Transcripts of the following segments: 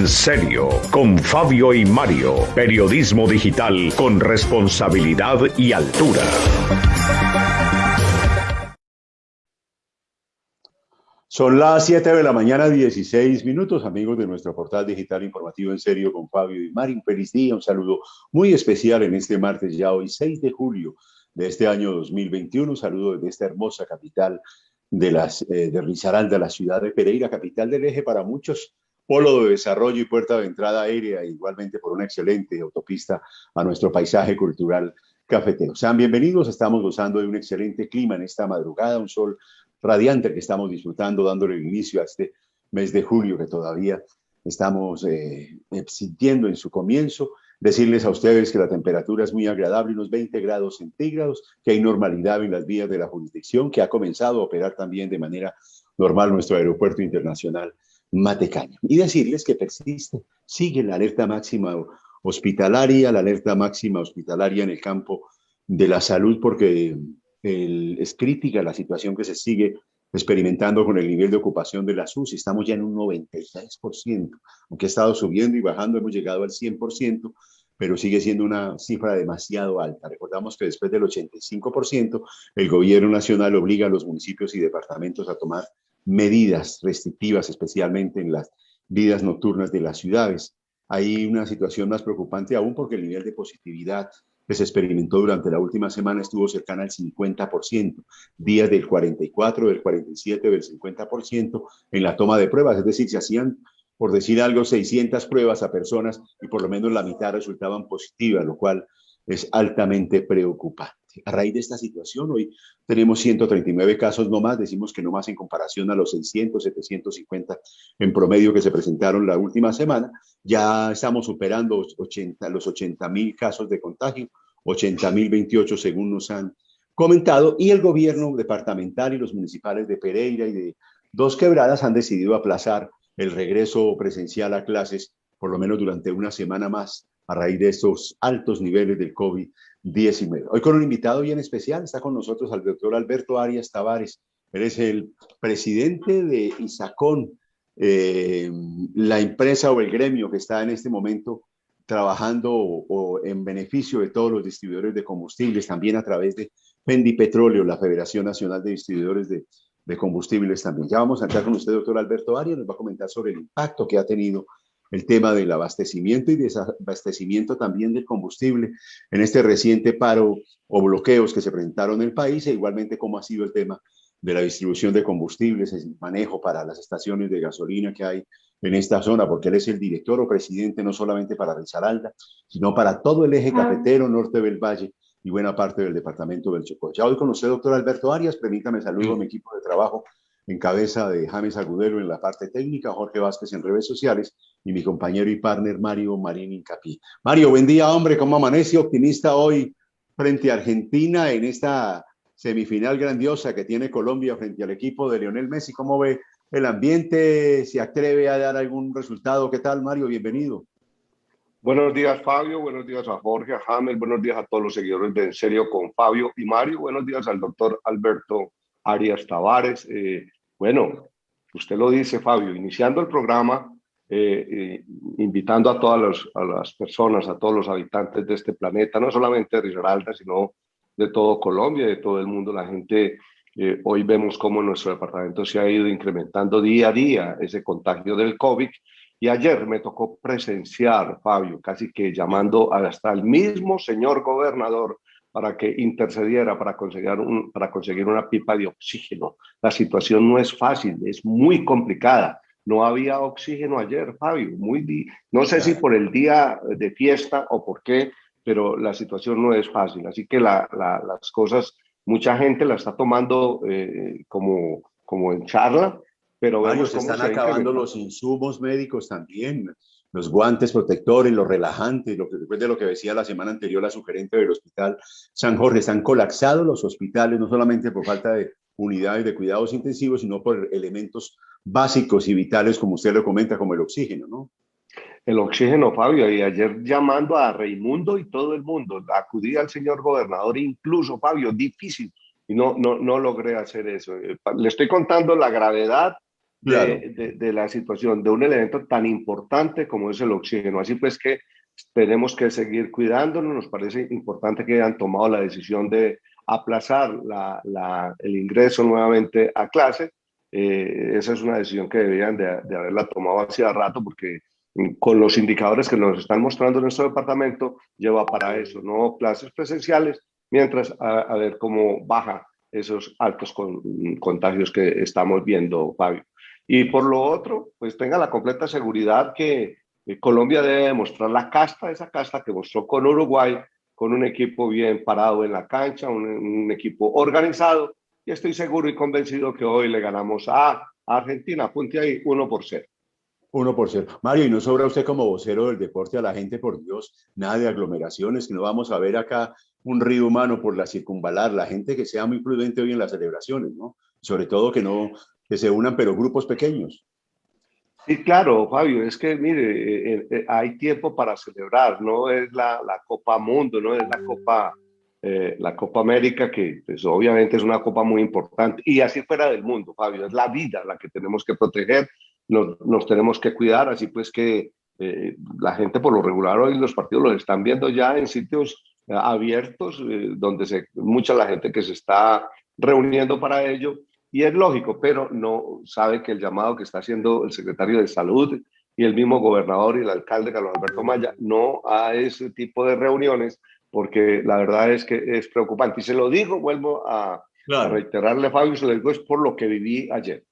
En serio, con Fabio y Mario. Periodismo digital con responsabilidad y altura. Son las 7 de la mañana, 16 minutos, amigos de nuestro portal digital informativo En Serio con Fabio y Mario. Un feliz día, un saludo muy especial en este martes, ya hoy 6 de julio de este año 2021. Un saludo desde esta hermosa capital de Risaralda, la ciudad de Pereira, capital del eje para muchos, polo de desarrollo y puerta de entrada aérea, igualmente por una excelente autopista a nuestro paisaje cultural cafetero. Sean bienvenidos, estamos gozando de un excelente clima en esta madrugada, un sol radiante que estamos disfrutando, dándole el inicio a este mes de julio que todavía estamos sintiendo en su comienzo. Decirles a ustedes que la temperatura es muy agradable, unos 20 grados centígrados, que hay normalidad en las vías de la jurisdicción, que ha comenzado a operar también de manera normal nuestro aeropuerto internacional Matecaña. Y decirles que sigue la alerta máxima hospitalaria, en el campo de la salud, porque es crítica la situación que se sigue experimentando con el nivel de ocupación de las UCI. Estamos ya en un 96%, aunque ha estado subiendo y bajando, hemos llegado al 100%, pero sigue siendo una cifra demasiado alta. Recordamos que después del 85%, el gobierno nacional obliga a los municipios y departamentos a tomar medidas restrictivas, especialmente en las vidas nocturnas de las ciudades. Hay una situación más preocupante aún porque el nivel de positividad que se experimentó durante la última semana estuvo cercana al 50%, días del 44, del 47, del 50% en la toma de pruebas, es decir, se hacían, por decir algo, 600 pruebas a personas y por lo menos la mitad resultaban positivas, lo cual es altamente preocupante. A raíz de esta situación, hoy tenemos 139 casos no más, decimos que no más en comparación a los 600, 750 en promedio que se presentaron la última semana. Ya estamos superando los 80.000 casos de contagio, 80.028 según nos han comentado, y el gobierno departamental y los municipales de Pereira y de Dos Quebradas han decidido aplazar el regreso presencial a clases por lo menos durante una semana más a raíz de estos altos niveles del COVID-19. Hoy con un invitado bien especial, está con nosotros el doctor Alberto Arias Tavares. Él es el presidente de ISACON, la empresa o el gremio que está en este momento trabajando o en beneficio de todos los distribuidores de combustibles, también a través de Pendipetróleo, la Federación Nacional de Distribuidores de Combustibles también. Ya vamos a entrar con usted, doctor Alberto Arias, nos va a comentar sobre el impacto que ha tenido el tema del abastecimiento y desabastecimiento también del combustible en este reciente paro o bloqueos que se presentaron en el país, e igualmente cómo ha sido el tema de la distribución de combustibles, el manejo para las estaciones de gasolina que hay en esta zona, porque él es el director o presidente no solamente para Risaralda, sino para todo el eje cafetero, norte del Valle y buena parte del departamento del Chocó. Ya hoy con usted, doctor Alberto Arias, permítame saludo a mi equipo de trabajo en cabeza de James Agudelo en la parte técnica, Jorge Vázquez en redes sociales y mi compañero y partner Mario Marín Incapí. Mario, buen día, hombre, ¿cómo amanece? Optimista hoy frente a Argentina en esta semifinal grandiosa que tiene Colombia frente al equipo de Lionel Messi. ¿Cómo ve el ambiente? ¿Se atreve a dar algún resultado? ¿Qué tal, Mario? Bienvenido. Buenos días, Fabio. Buenos días a Jorge, a James. Buenos días a todos los seguidores de En Serio con Fabio y Mario. Buenos días al doctor Alberto Arias Tavares. Bueno, usted lo dice, Fabio, iniciando el programa, invitando a todas las personas, a todos los habitantes de este planeta, no solamente de Risaralda, sino de todo Colombia, de todo el mundo. La gente, hoy vemos cómo en nuestro departamento se ha ido incrementando día a día ese contagio del COVID. Y ayer me tocó presenciar, Fabio, casi que llamando hasta el mismo señor gobernador para que intercediera para conseguir una pipa de oxígeno. La situación no es fácil, es muy complicada. No había oxígeno ayer, Fabio. No sé si por el día de fiesta o por qué, pero la situación no es fácil. Así que las cosas, mucha gente la está tomando como en charla, pero Mario, vemos se cómo están se ha acabando incrementado. los insumos médicos también, los guantes protectores, los relajantes, después de lo que decía la semana anterior la sugerente del Hospital San Jorge, están colapsados los hospitales, no solamente por falta de unidades de cuidados intensivos, sino por elementos básicos y vitales, como usted lo comenta, como el oxígeno, ¿no? El oxígeno, Fabio, y ayer llamando a Raimundo y todo el mundo, acudí al señor gobernador, incluso, Fabio, difícil, y no logré hacer eso. Le estoy contando la gravedad Claro. de la situación, de un elemento tan importante como es el oxígeno. Así pues que tenemos que seguir cuidándonos. Nos parece importante que hayan tomado la decisión de aplazar el ingreso nuevamente a clase. Esa es una decisión que debían de haberla tomado hacía rato, porque con los indicadores que nos están mostrando en nuestro departamento, lleva para eso, no clases presenciales, mientras a ver cómo baja esos altos contagios que estamos viendo, Fabio. Y por lo otro, pues tenga la completa seguridad que Colombia debe demostrar la casta, esa casta que mostró con Uruguay, con un equipo bien parado en la cancha, un equipo organizado, y estoy seguro y convencido que hoy le ganamos a Argentina, apunte ahí, 1-0. 1-0. Mario, y no sobra usted como vocero del deporte a la gente, por Dios, nada de aglomeraciones, que no vamos a ver acá un río humano por la circunvalar, la gente que sea muy prudente hoy en las celebraciones, ¿no? Sobre todo que no, que se unan, pero grupos pequeños. Sí, claro, Fabio, es que mire, hay tiempo para celebrar, no es la Copa Mundo, no es la Copa América, que pues, obviamente es una copa muy importante, y así fuera del mundo, Fabio, es la vida la que tenemos que proteger, nos tenemos que cuidar, así pues que la gente por lo regular hoy los partidos los están viendo ya en sitios abiertos, donde mucha la gente que se está reuniendo para ello. Y es lógico, pero no sabe que el llamado que está haciendo el secretario de Salud y el mismo gobernador y el alcalde Carlos Alberto Maya no a ese tipo de reuniones, porque la verdad es que es preocupante. Y se lo digo, vuelvo a Claro. reiterarle, Fabio, se lo digo, es por lo que viví ayer.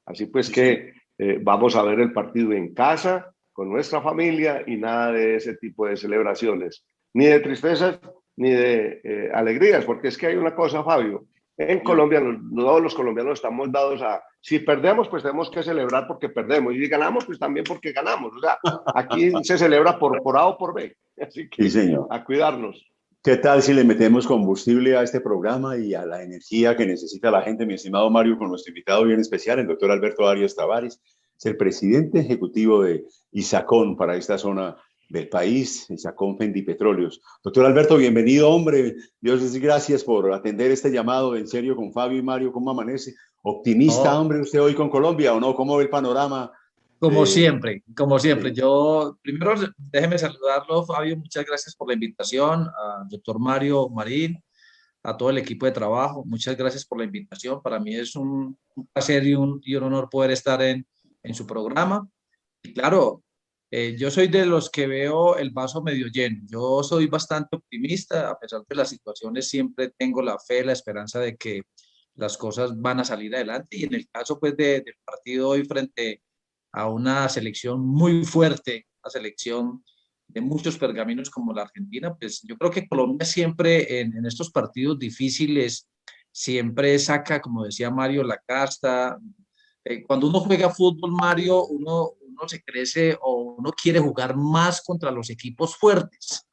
Así pues Sí, señor. que vamos a ver el partido en casa, con nuestra familia, y nada de ese tipo de celebraciones, ni de tristezas, ni de alegrías, porque es que hay una cosa, Fabio, en Señor. Colombia, todos los colombianos estamos dados a, si perdemos, pues tenemos que celebrar porque perdemos, y si ganamos, pues también porque ganamos. O sea, aquí se celebra por A o por B, así Sí, que señor. a cuidarnos. ¿Qué tal si le metemos combustible a este programa y a la energía que necesita la gente, mi estimado Mario, con nuestro invitado bien especial, el doctor Alberto Arias Tavares, es el presidente ejecutivo de ISACON para esta zona del país, ISACON Fendipetróleos. Doctor Alberto, bienvenido, hombre. Dios gracias por atender este llamado en serio con Fabio y Mario. ¿Cómo amanece? ¿Optimista, No, hombre, usted hoy con Colombia o no? ¿Cómo ve el panorama como de... siempre, como siempre. Sí. Yo, primero, déjeme saludarlo, Fabio. Muchas gracias por la invitación. Al doctor Mario Marín, a todo el equipo de trabajo. Muchas gracias por la invitación. Para mí es un placer y un honor poder estar en su programa. Y claro, yo soy de los que veo el vaso medio lleno. Yo soy bastante optimista, a pesar de las situaciones, siempre tengo la fe, la esperanza de que las cosas van a salir adelante. Y en el caso, pues, del partido hoy frente a una selección muy fuerte, una selección de muchos pergaminos como la Argentina, pues yo creo que Colombia siempre en estos partidos difíciles, siempre saca, como decía Mario, la casta. Cuando uno juega fútbol, Mario, uno se crece o uno quiere jugar más contra los equipos fuertes.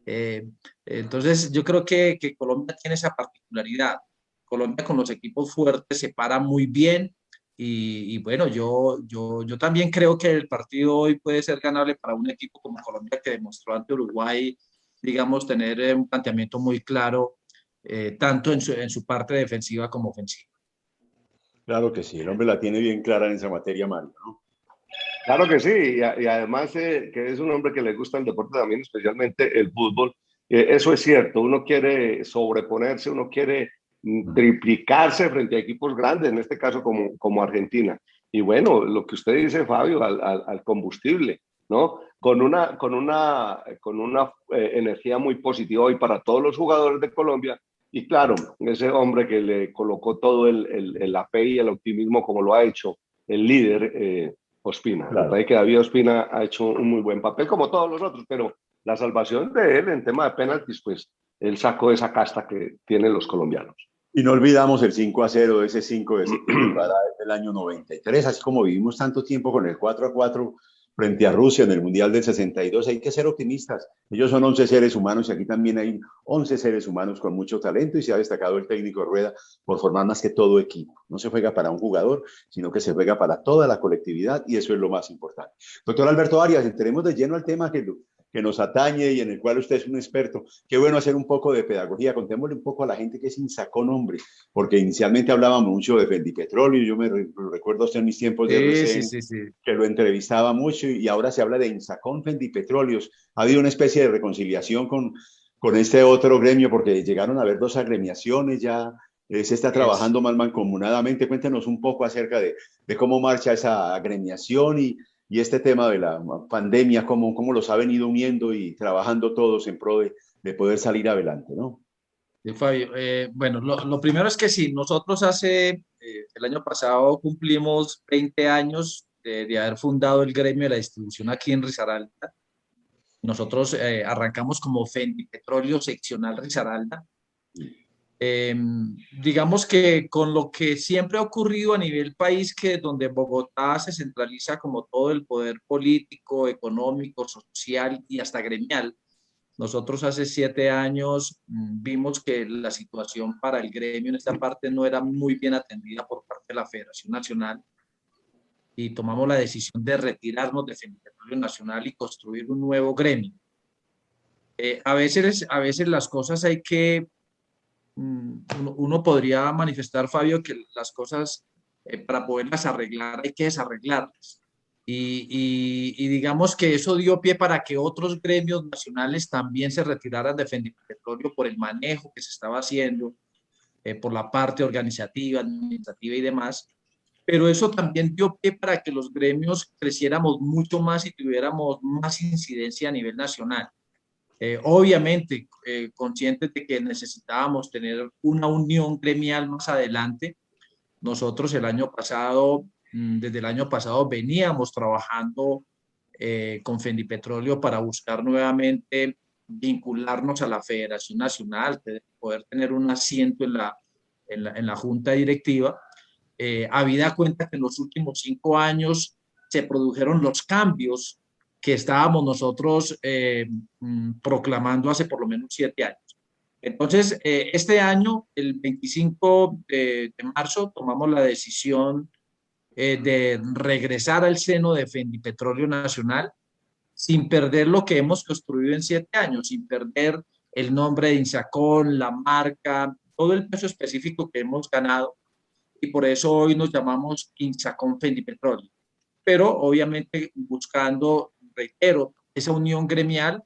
Eh, entonces, yo creo que Colombia tiene esa particularidad. Colombia con los equipos fuertes se para muy bien y bueno, yo también creo que el partido hoy puede ser ganable para un equipo como Colombia que demostró ante Uruguay, digamos, tener un planteamiento muy claro, tanto en su parte defensiva como ofensiva. Claro que sí, el hombre la tiene bien clara en esa materia, Mario, ¿no? Claro que sí, y además que es un hombre que le gusta el deporte también, especialmente el fútbol. Eso es cierto, uno quiere sobreponerse, uno quiere triplicarse frente a equipos grandes, en este caso como Argentina. Y bueno, lo que usted dice, Fabio, al combustible, ¿no? Con una energía muy positiva hoy para todos los jugadores de Colombia. Y claro, ese hombre que le colocó todo la fe y el optimismo como lo ha hecho el líder. Ospina. Me Claro. parece que David Ospina ha hecho un muy buen papel, como todos los otros, pero la salvación de él en tema de penaltis, pues él sacó esa casta que tienen los colombianos. Y no olvidamos el 5-0, ese 5 de Sepúlveda del año 93, así como vivimos tanto tiempo con el 4-4 frente a Rusia en el Mundial del 62, hay que ser optimistas. Ellos son 11 seres humanos y aquí también hay 11 seres humanos con mucho talento y se ha destacado el técnico Rueda por formar más que todo equipo. No se juega para un jugador, sino que se juega para toda la colectividad y eso es lo más importante. Doctor Alberto Arias, entremos de lleno al tema que que nos atañe y en el cual usted es un experto. Qué bueno hacer un poco de pedagogía. Contémosle un poco a la gente que es INSACON, hombre, porque inicialmente hablábamos mucho de Fendipetróleo. Yo lo recuerdo a usted en mis tiempos de Sí, sí, RCN, sí, sí. que lo entrevistaba mucho y ahora se habla de INSACON Fendipetróleos. Ha habido una especie de reconciliación con este otro gremio porque llegaron a haber dos agremiaciones ya. Se está Es. trabajando más mancomunadamente. Cuéntenos un poco acerca de cómo marcha esa agremiación y este tema de la pandemia, cómo los ha venido uniendo y trabajando todos en pro de poder salir adelante, ¿no? Sí, Fabio, bueno, lo primero es que sí, nosotros el año pasado cumplimos 20 años de haber fundado el gremio de la distribución aquí en Risaralda. Nosotros arrancamos como Fendipetróleo Seccional Risaralda. Digamos que con lo que siempre ha ocurrido a nivel país, que donde Bogotá se centraliza como todo el poder político, económico, social y hasta gremial. Nosotros hace 7 años vimos que la situación para el gremio en esta parte no era muy bien atendida por parte de la Federación Nacional y tomamos la decisión de retirarnos de Fendipetróleo Nacional y construir un nuevo gremio. A veces las cosas hay que, uno podría manifestar, Fabio, que las cosas para poderlas arreglar hay que desarreglarlas. Y digamos que eso dio pie para que otros gremios nacionales también se retiraran de Fendipetróleo por el manejo que se estaba haciendo, por la parte organizativa, administrativa y demás. Pero eso también dio pie para que los gremios creciéramos mucho más y tuviéramos más incidencia a nivel nacional. Obviamente, conscientes de que necesitábamos tener una unión gremial más adelante. Nosotros desde el año pasado veníamos trabajando con Fendipetróleo para buscar nuevamente vincularnos a la Federación Nacional, poder tener un asiento en la Junta Directiva. Habida cuenta que en los últimos 5 años se produjeron los cambios que estábamos nosotros proclamando hace por lo menos 7 años. Entonces, este año, el 25 de marzo, tomamos la decisión de regresar al seno de Fendipetróleo Nacional sin perder lo que hemos construido en 7 años, sin perder el nombre de INSACON, la marca, todo el peso específico que hemos ganado, y por eso hoy nos llamamos INSACON Fendipetróleo. Pero obviamente buscando, reitero, esa unión gremial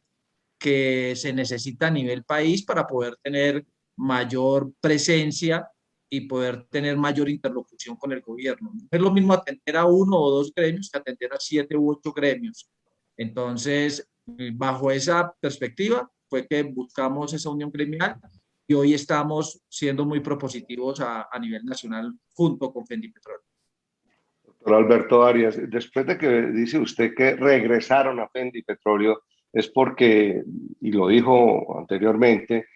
que se necesita a nivel país para poder tener mayor presencia y poder tener mayor interlocución con el gobierno. No es lo mismo atender a 1 o 2 gremios que atender a 7 u 8 gremios. Entonces, bajo esa perspectiva fue que buscamos esa unión gremial y hoy estamos siendo muy propositivos a nivel nacional junto con Fendipetróleo. Doctor Alberto Arias, después de que dice usted que regresaron a Fendipetróleo, es porque, y lo dijo anteriormente,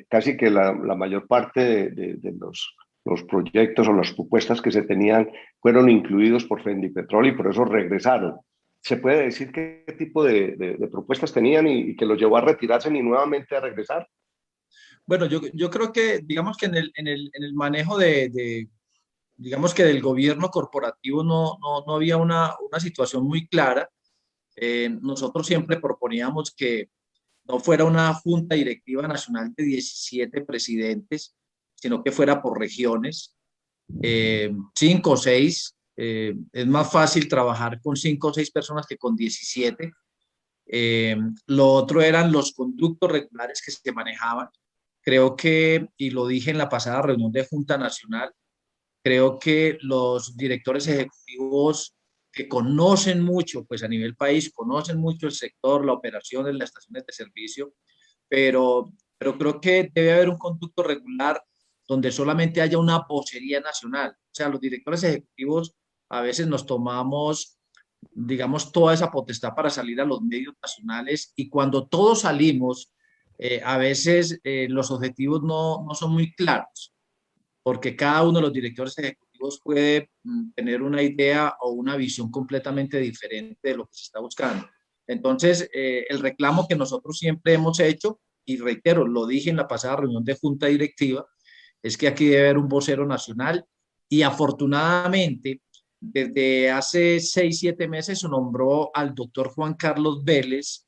casi que la mayor parte de los proyectos o las propuestas que se tenían fueron incluidos por Fendipetróleo y por eso regresaron. ¿Se puede decir qué tipo de propuestas tenían y que los llevó a retirarse y nuevamente a regresar? Bueno, yo creo que, digamos que en el manejo digamos que del gobierno corporativo no había una situación muy clara. Nosotros siempre proponíamos que no fuera una junta directiva nacional de 17 presidentes, sino que fuera por regiones, 5 o 6. Es más fácil trabajar con 5 o 6 personas que con 17. Lo otro eran los conductos regulares que se manejaban. Creo que, y lo dije en la pasada reunión de Junta Nacional, creo que los directores ejecutivos que conocen mucho, pues a nivel país, conocen mucho el sector, la operación de las estaciones de servicio, pero creo que debe haber un conducto regular donde solamente haya una vocería nacional. O sea, los directores ejecutivos a veces nos tomamos, digamos, toda esa potestad para salir a los medios nacionales y cuando todos salimos, a veces los objetivos no son muy claros porque cada uno de los directores ejecutivos puede tener una idea o una visión completamente diferente de lo que se está buscando. Entonces, el reclamo que nosotros siempre hemos hecho, y reitero, lo dije en la pasada reunión de junta directiva, es que aquí debe haber un vocero nacional y afortunadamente, desde hace 6, 7 meses se nombró al doctor Juan Carlos Vélez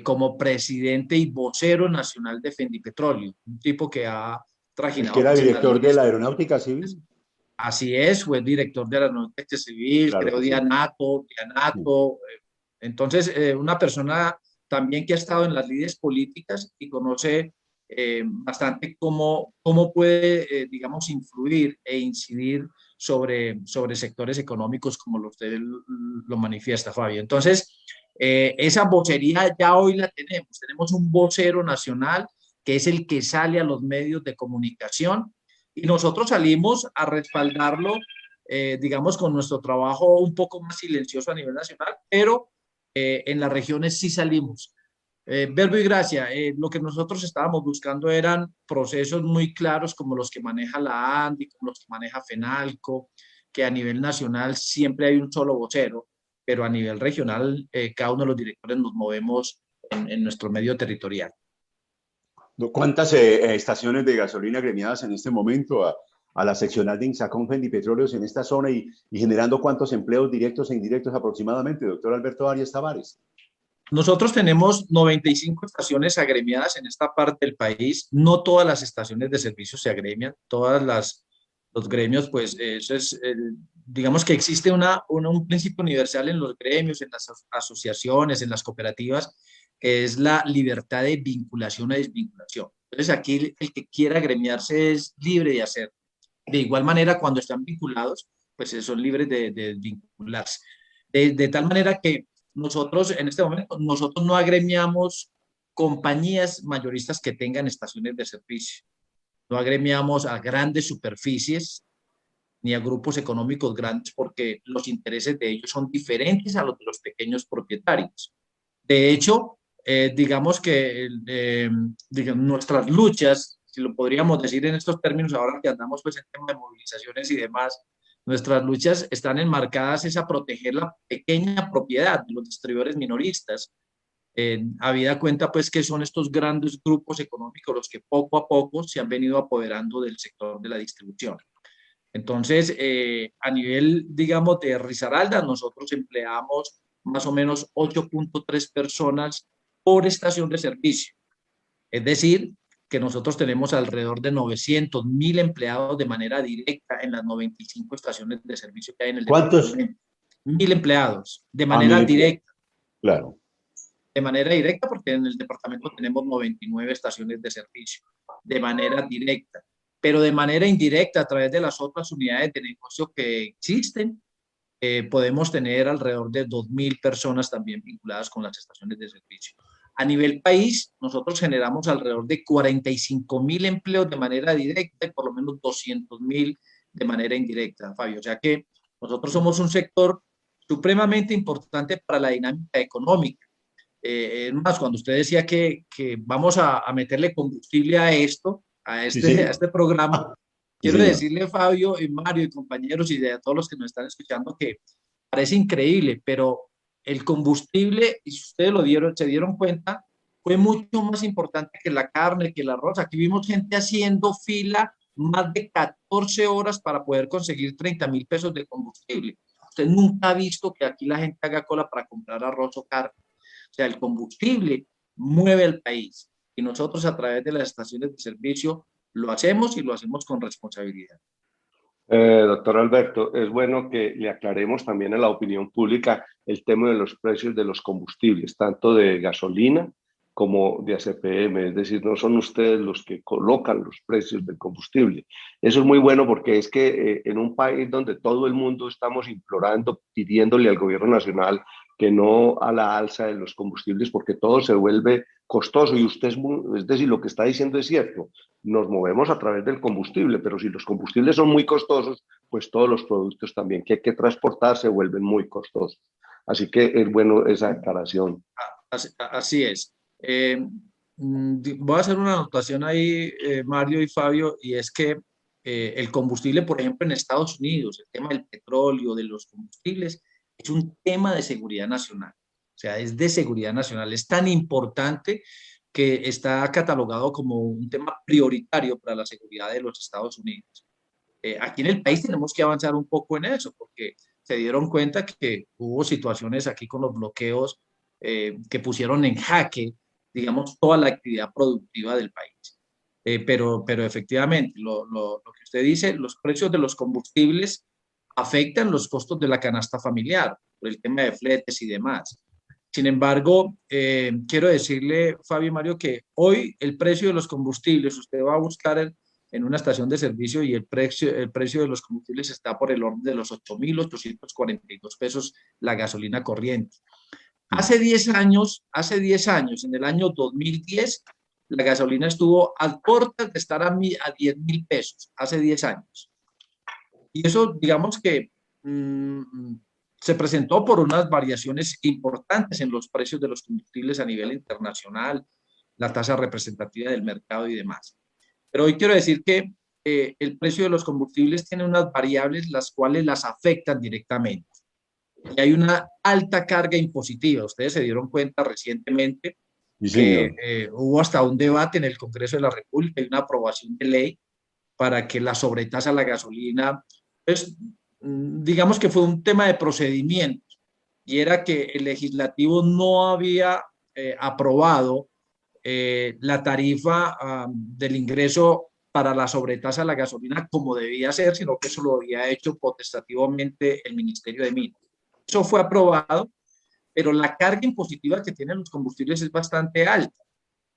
como presidente y vocero nacional de Fendipetróleo, un tipo que ha El que trajinado era pues, en las director de líneas. la Aeronáutica Civil. Así es, fue director de la Aeronáutica Civil, Claro creó que sí. Dianato. Entonces, una persona también que ha estado en las líderes políticas y conoce bastante cómo puede, digamos, influir e incidir sobre sectores económicos como usted lo manifiesta, Fabio. Entonces, esa vocería ya hoy la tenemos. Tenemos un vocero nacional que es el que sale a los medios de comunicación y nosotros salimos a respaldarlo, digamos, con nuestro trabajo un poco más silencioso a nivel nacional, pero en las regiones sí salimos. Verbo y Gracia, lo que nosotros estábamos buscando eran procesos muy claros como los que maneja la ANDI, como los que maneja FENALCO, que a nivel nacional siempre hay un solo vocero, pero a nivel regional cada uno de los directores nos movemos en nuestro medio territorial. ¿Cuántas estaciones de gasolina gremiadas en este momento a la seccional de Insacón Fendipetróleos en esta zona y generando cuántos empleos directos e indirectos aproximadamente, doctor Alberto Arias Tavares? Nosotros tenemos 95 estaciones agremiadas en esta parte del país. No todas las estaciones de servicio se agremian, los gremios, pues eso es, digamos que existe un principio universal en los gremios, en las asociaciones, en las cooperativas, que es la libertad de vinculación o desvinculación. Entonces aquí el que quiera agremiarse es libre de hacerlo. De igual manera, cuando están vinculados, pues son libres de vincularse. De tal manera que nosotros en este momento, nosotros no agremiamos compañías mayoristas que tengan estaciones de servicio. No agremiamos a grandes superficies ni a grupos económicos grandes porque los intereses de ellos son diferentes a los de los pequeños propietarios. De hecho, digamos que nuestras luchas, si lo podríamos decir en estos términos, ahora que andamos pues en tema de movilizaciones y demás, nuestras luchas están enmarcadas es a proteger la pequeña propiedad de los distribuidores minoristas, habida cuenta pues que son estos grandes grupos económicos los que poco a poco se han venido apoderando del sector de la distribución. Entonces, a nivel, digamos, de Risaralda, nosotros empleamos más o menos 8.3 personas por estación de servicio. Es decir, que nosotros tenemos alrededor de 900.000 empleados de manera directa en las 95 estaciones de servicio que hay en el ¿Cuántos? departamento. 1.000 empleados de manera directa. Claro. De manera directa, porque en el departamento tenemos 99 estaciones de servicio, de manera directa. Pero de manera indirecta, a través de las otras unidades de negocio que existen, podemos tener alrededor de 2.000 personas también vinculadas con las estaciones de servicio. A nivel país, nosotros generamos alrededor de 45.000 empleos de manera directa y por lo menos 200.000 de manera indirecta, Fabio. O sea que nosotros somos un sector supremamente importante para la dinámica económica. Más, cuando usted decía que vamos a meterle combustible a esto, a este programa, quiero decirle, Fabio y Mario y compañeros y a todos los que nos están escuchando que parece increíble, pero el combustible, y si ustedes se dieron cuenta, fue mucho más importante que la carne, que el arroz. Aquí vimos gente haciendo fila más de 14 horas para poder conseguir 30.000 pesos de combustible. Usted nunca ha visto que aquí la gente haga cola para comprar arroz o carne. O sea, el combustible mueve al país y nosotros a través de las estaciones de servicio lo hacemos y lo hacemos con responsabilidad. Doctor Alberto, es bueno que le aclaremos también a la opinión pública el tema de los precios de los combustibles, tanto de gasolina como de ACPM, es decir, no son ustedes los que colocan los precios del combustible. Eso es muy bueno porque es que en un país donde todo el mundo estamos implorando, pidiéndole al gobierno nacional que no a la alza de los combustibles porque todo se vuelve costoso y usted es decir, lo que está diciendo es cierto, nos movemos a través del combustible, pero si los combustibles son muy costosos, pues todos los productos también que hay que transportar se vuelven muy costosos. Así que es bueno esa aclaración. Así es. Voy a hacer una anotación ahí, Mario y Fabio, y es que el combustible, por ejemplo, en Estados Unidos, el tema del petróleo, de los combustibles, es un tema de seguridad nacional. O sea, es de seguridad nacional. Es tan importante que está catalogado como un tema prioritario para la seguridad de los Estados Unidos. Aquí en el país tenemos que avanzar un poco en eso, porque se dieron cuenta que hubo situaciones aquí con los bloqueos que pusieron en jaque, digamos, toda la actividad productiva del país. Pero efectivamente, lo que usted dice, los precios de los combustibles afectan los costos de la canasta familiar, por el tema de fletes y demás. Sin embargo, quiero decirle, Fabio y Mario, que hoy el precio de los combustibles, usted va a buscar en una estación de servicio y el precio de los combustibles está por el orden de los 8.842 pesos la gasolina corriente. Hace 10 años, en el año 2010, la gasolina estuvo a puertas de estar a 10.000 pesos, hace 10 años. Y eso, digamos que se presentó por unas variaciones importantes en los precios de los combustibles a nivel internacional, la tasa representativa del mercado y demás. Pero hoy quiero decir que el precio de los combustibles tiene unas variables las cuales las afectan directamente. Y hay una alta carga impositiva. Ustedes se dieron cuenta recientemente que hubo hasta un debate en el Congreso de la República y una aprobación de ley para que la sobretasa a la gasolina, pues, digamos que fue un tema de procedimiento, y era que el legislativo no había aprobado la tarifa del ingreso para la sobretasa a la gasolina como debía ser, sino que eso lo había hecho potestativamente el Ministerio de Minas. Eso fue aprobado, pero la carga impositiva que tienen los combustibles es bastante alta,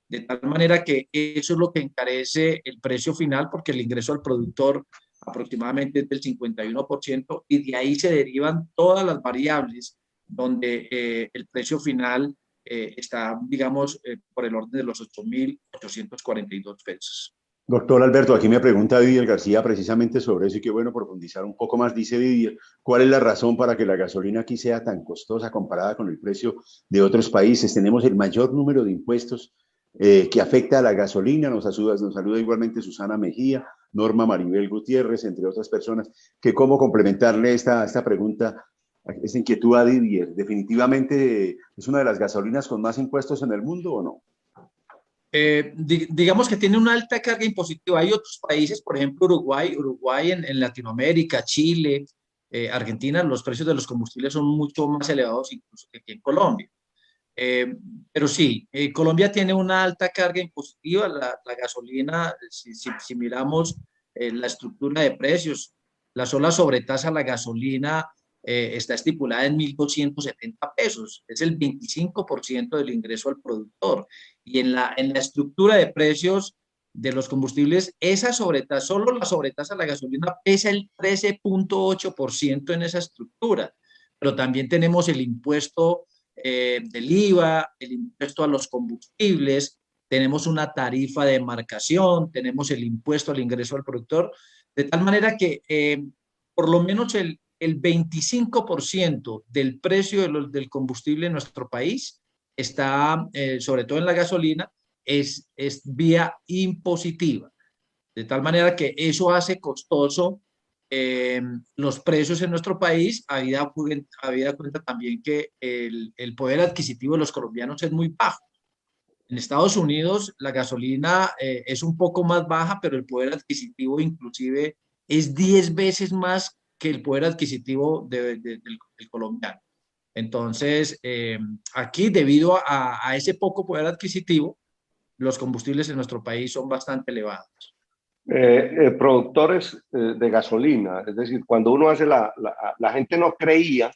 de tal manera que eso es lo que encarece el precio final, porque el ingreso al productor aproximadamente es del 51%, y de ahí se derivan todas las variables donde el precio final está, digamos, por el orden de los 8.842 pesos. Doctor Alberto, aquí me pregunta Didier García precisamente sobre eso y qué bueno profundizar un poco más. Dice Didier, ¿cuál es la razón para que la gasolina aquí sea tan costosa comparada con el precio de otros países? Tenemos el mayor número de impuestos que afecta a la gasolina. Nos saluda igualmente Susana Mejía, Norma Maribel Gutiérrez, entre otras personas, que cómo complementarle esta pregunta, esta inquietud a Didier. ¿Definitivamente es una de las gasolinas con más impuestos en el mundo o no? Digamos que tiene una alta carga impositiva. Hay otros países, por ejemplo Uruguay en Latinoamérica, Chile, Argentina, los precios de los combustibles son mucho más elevados incluso que aquí en Colombia. Pero sí, Colombia tiene una alta carga impositiva. La gasolina, si miramos la estructura de precios, la sola sobretasa a la gasolina está estipulada en 1.270 pesos, es el 25% del ingreso al productor. Y en la estructura de precios de los combustibles, esa sobretasa, solo la sobretasa a la gasolina pesa el 13.8% en esa estructura. Pero también tenemos el impuesto del IVA, el impuesto a los combustibles, tenemos una tarifa de demarcación, tenemos el impuesto al ingreso al productor, de tal manera que por lo menos el 25% del precio del combustible en nuestro país está, sobre todo en la gasolina, es vía impositiva. De tal manera que eso hace costoso los precios en nuestro país, habida cuenta también que el poder adquisitivo de los colombianos es muy bajo. En Estados Unidos la gasolina es un poco más baja, pero el poder adquisitivo inclusive es 10 veces más que el poder adquisitivo del colombiano. Entonces, aquí debido a ese poco poder adquisitivo, los combustibles en nuestro país son bastante elevados. Productores de gasolina, es decir, cuando uno hace la gente no creía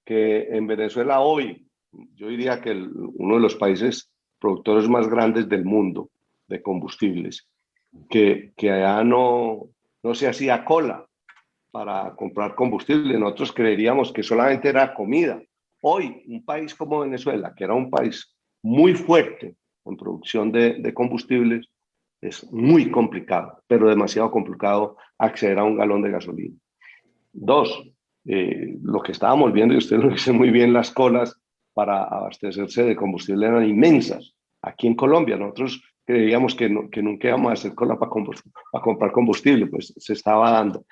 que en Venezuela hoy, yo diría que uno de los países productores más grandes del mundo de combustibles, que allá no se hacía cola para comprar combustible. Nosotros creeríamos que solamente era comida. Hoy, un país como Venezuela, que era un país muy fuerte en producción de combustibles, es muy complicado, pero demasiado complicado acceder a un galón de gasolina. Dos, lo que estábamos viendo, y usted lo dice muy bien, las colas para abastecerse de combustible eran inmensas. Aquí en Colombia nosotros creíamos que nunca íbamos a hacer cola para comprar combustible, pues se estaba dando.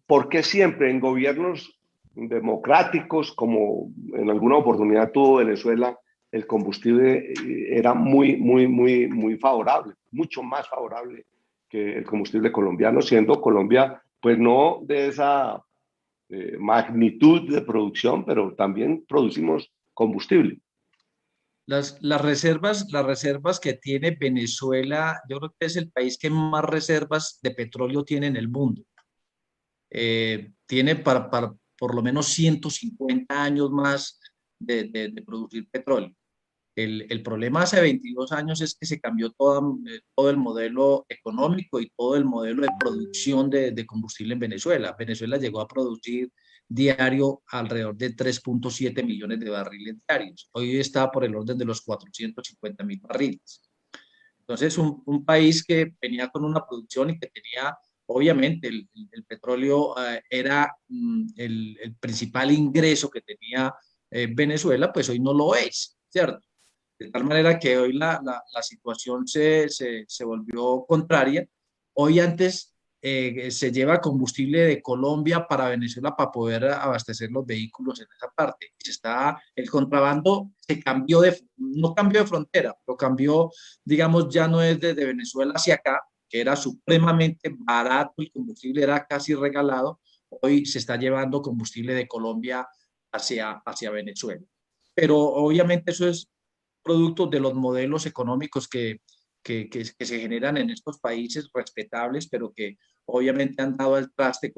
¿Por qué siempre en gobiernos democráticos, como en alguna oportunidad tuvo Venezuela, el combustible era muy favorable, mucho más favorable que el combustible colombiano, siendo Colombia, pues no de esa magnitud de producción, pero también producimos combustible. las reservas que tiene Venezuela, yo creo que es el país que más reservas de petróleo tiene en el mundo. Tiene para por lo menos 150 años más de producir petróleo. El problema hace 22 años es que se cambió todo el modelo económico y todo el modelo de producción de combustible en Venezuela. Venezuela llegó a producir diario alrededor de 3.7 millones de barriles diarios. Hoy está por el orden de los 450.000 barriles. Entonces, un país que venía con una producción y que tenía, obviamente, el petróleo era el principal ingreso que tenía Venezuela, pues hoy no lo es, ¿cierto? De tal manera que hoy la situación se volvió contraria. Hoy antes se lleva combustible de Colombia para Venezuela para poder abastecer los vehículos en esa parte. El contrabando no cambió de frontera, pero cambió, digamos, ya no es desde Venezuela hacia acá, que era supremamente barato, el combustible era casi regalado. Hoy se está llevando combustible de Colombia hacia Venezuela. Pero obviamente eso es producto de los modelos económicos que se generan en estos países respetables, pero que obviamente han dado el traste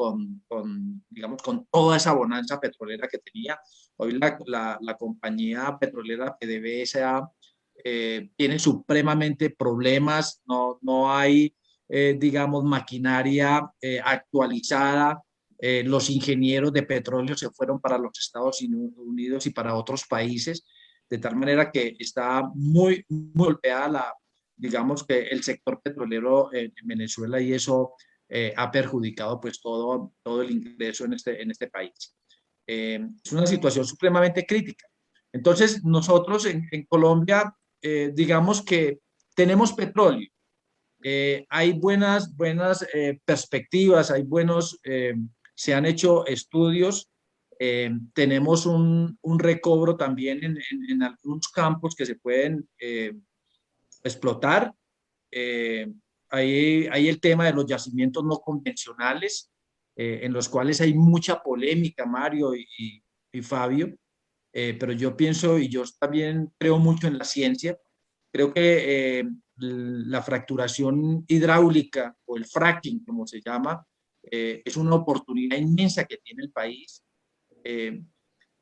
digamos, con toda esa bonanza petrolera que tenía. Hoy la compañía petrolera PDVSA tiene supremamente problemas, no hay, digamos, maquinaria actualizada. Los ingenieros de petróleo se fueron para los Estados Unidos y para otros países, de tal manera que está muy, muy golpeada digamos que el sector petrolero en Venezuela, y eso ha perjudicado pues todo el ingreso en este país. Es una situación supremamente crítica. Entonces, nosotros en Colombia, digamos que tenemos petróleo, hay buenas perspectivas, se han hecho estudios, tenemos un recobro también en algunos campos que se pueden explotar. Hay el tema de los yacimientos no convencionales, en los cuales hay mucha polémica, Mario y Fabio, pero yo pienso y yo también creo mucho en la ciencia. Creo que la fracturación hidráulica o el fracking, como se llama, es una oportunidad inmensa que tiene el país.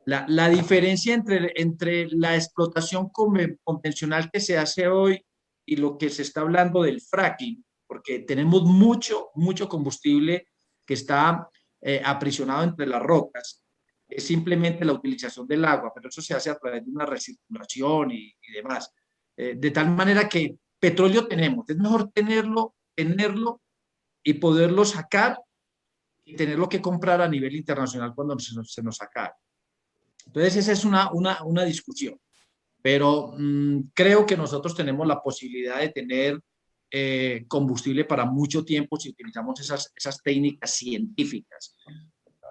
La diferencia entre la explotación convencional que se hace hoy y lo que se está hablando del fracking, porque tenemos mucho combustible que está aprisionado entre las rocas, es simplemente la utilización del agua, pero eso se hace a través de una recirculación y demás. De tal manera que petróleo tenemos, es mejor tenerlo y poderlo sacar y tenerlo que comprar a nivel internacional cuando se nos acabe. Entonces esa es una discusión, pero creo que nosotros tenemos la posibilidad de tener combustible para mucho tiempo si utilizamos esas técnicas científicas.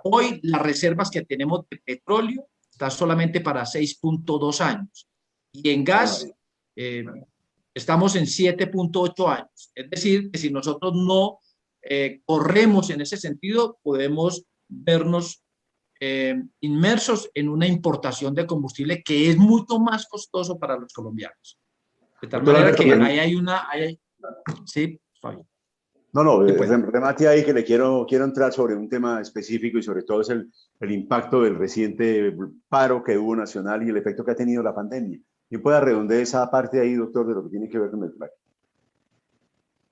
Hoy las reservas que tenemos de petróleo están solamente para 6.2 años y en gas estamos en 7.8 años. Es decir, que si nosotros no corremos en ese sentido, podemos vernos inmersos en una importación de combustible que es mucho más costoso para los colombianos. De tal manera que ahí hay una... Sí, Fabio. No, remate ahí que le quiero entrar sobre un tema específico y sobre todo es el impacto del reciente paro que hubo nacional y el efecto que ha tenido la pandemia. ¿Y puede redondear esa parte ahí, doctor, de lo que tiene que ver con el fracking?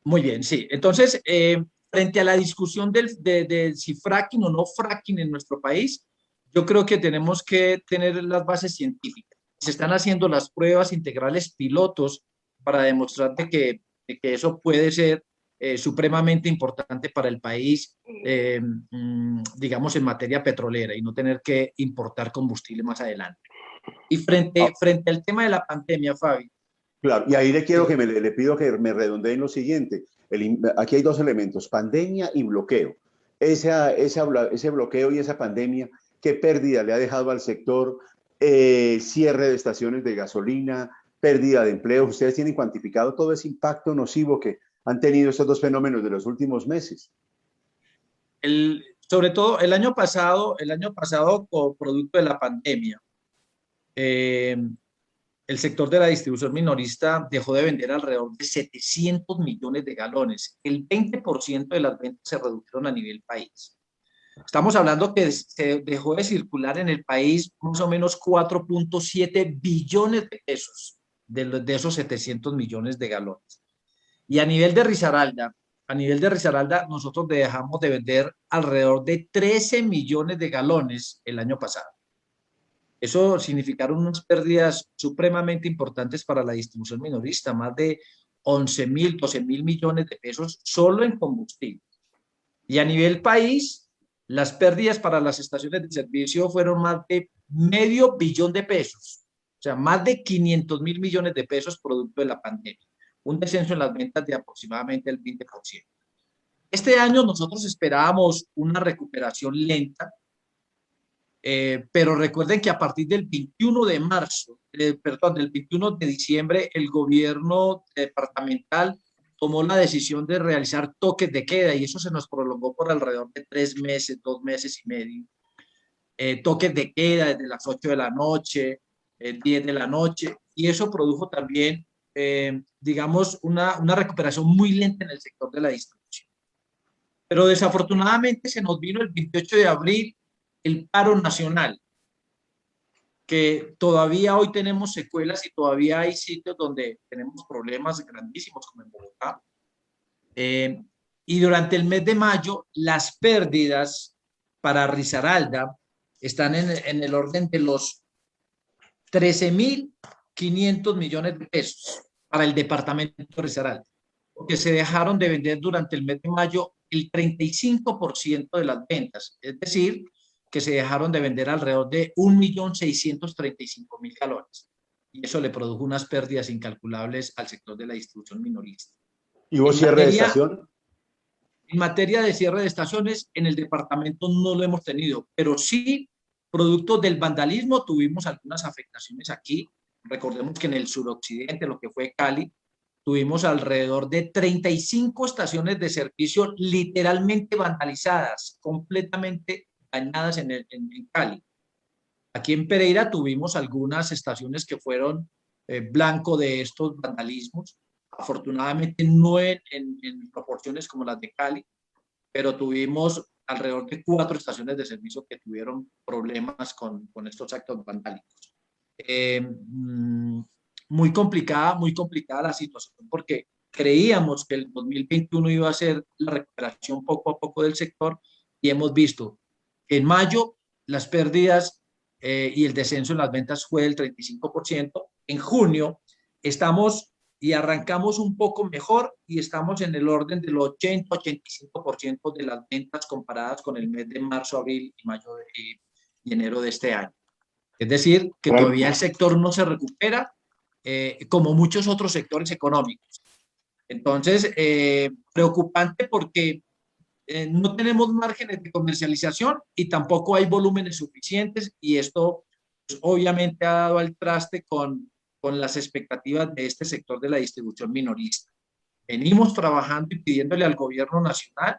Muy bien, sí. Entonces, frente a la discusión de si fracking o no fracking en nuestro país, yo creo que tenemos que tener las bases científicas. Se están haciendo las pruebas integrales pilotos para demostrar de que eso puede ser supremamente importante para el país, digamos, en materia petrolera y no tener que importar combustible más adelante. Y frente al tema de la pandemia, Fabi. Claro, y ahí le quiero que le pido que me redondeen lo siguiente. Aquí hay dos elementos, pandemia y bloqueo. Ese bloqueo y esa pandemia, ¿qué pérdida le ha dejado al sector? Cierre de estaciones de gasolina, pérdida de empleo. ¿Ustedes tienen cuantificado todo ese impacto nocivo que han tenido estos dos fenómenos de los últimos meses? Sobre todo el año pasado, producto de la pandemia, el sector de la distribución minorista dejó de vender alrededor de 700 millones de galones. El 20% de las ventas se redujeron a nivel país. Estamos hablando que se dejó de circular en el país más o menos 4.7 billones de pesos de esos 700 millones de galones. Y a nivel de Risaralda, nosotros dejamos de vender alrededor de 13 millones de galones el año pasado. Eso significaron unas pérdidas supremamente importantes para la distribución minorista, más de 11.000, 12.000 millones de pesos solo en combustible. Y a nivel país, las pérdidas para las estaciones de servicio fueron más de medio billón de pesos, o sea, más de 500.000 millones de pesos producto de la pandemia, un descenso en las ventas de aproximadamente el 20%. Este año nosotros esperábamos una recuperación lenta, pero recuerden que a partir del 21 de marzo, del 21 de diciembre, el gobierno departamental tomó la decisión de realizar toques de queda y eso se nos prolongó por alrededor de 3 meses, 2 meses y medio. Toques de queda desde las 8 de la noche, 10 de la noche, y eso produjo también, digamos, una recuperación muy lenta en el sector de la distribución. Pero desafortunadamente se nos vino el 28 de abril el paro nacional, que todavía hoy tenemos secuelas y todavía hay sitios donde tenemos problemas grandísimos como en Bogotá. Y durante el mes de mayo las pérdidas para Risaralda están en el orden de los 13.500 millones de pesos para el departamento de Risaralda, porque se dejaron de vender durante el mes de mayo el 35% de las ventas, es decir, que se dejaron de vender alrededor de 1.635.000 galones. Y eso le produjo unas pérdidas incalculables al sector de la distribución minorista. ¿Y hubo cierre de estación? En materia de cierre de estaciones, en el departamento no lo hemos tenido, pero sí, producto del vandalismo, tuvimos algunas afectaciones aquí. Recordemos que en el suroccidente, lo que fue Cali, tuvimos alrededor de 35 estaciones de servicio literalmente vandalizadas, completamente dañadas en Cali. Aquí en Pereira tuvimos algunas estaciones que fueron blanco de estos vandalismos, afortunadamente no en proporciones como las de Cali, pero tuvimos alrededor de 4 estaciones de servicio que tuvieron problemas con estos actos vandálicos. Muy complicada la situación porque creíamos que el 2021 iba a ser la recuperación poco a poco del sector y hemos visto en mayo las pérdidas y el descenso en las ventas fue del 35%. En junio estamos y arrancamos un poco mejor y estamos en el orden del 80-85% de las ventas comparadas con el mes de marzo, abril y mayo y enero de este año. Es decir, que todavía el sector no se recupera como muchos otros sectores económicos. Entonces, preocupante porque no tenemos márgenes de comercialización y tampoco hay volúmenes suficientes y esto pues, obviamente ha dado al traste con las expectativas de este sector de la distribución minorista. Venimos trabajando y pidiéndole al gobierno nacional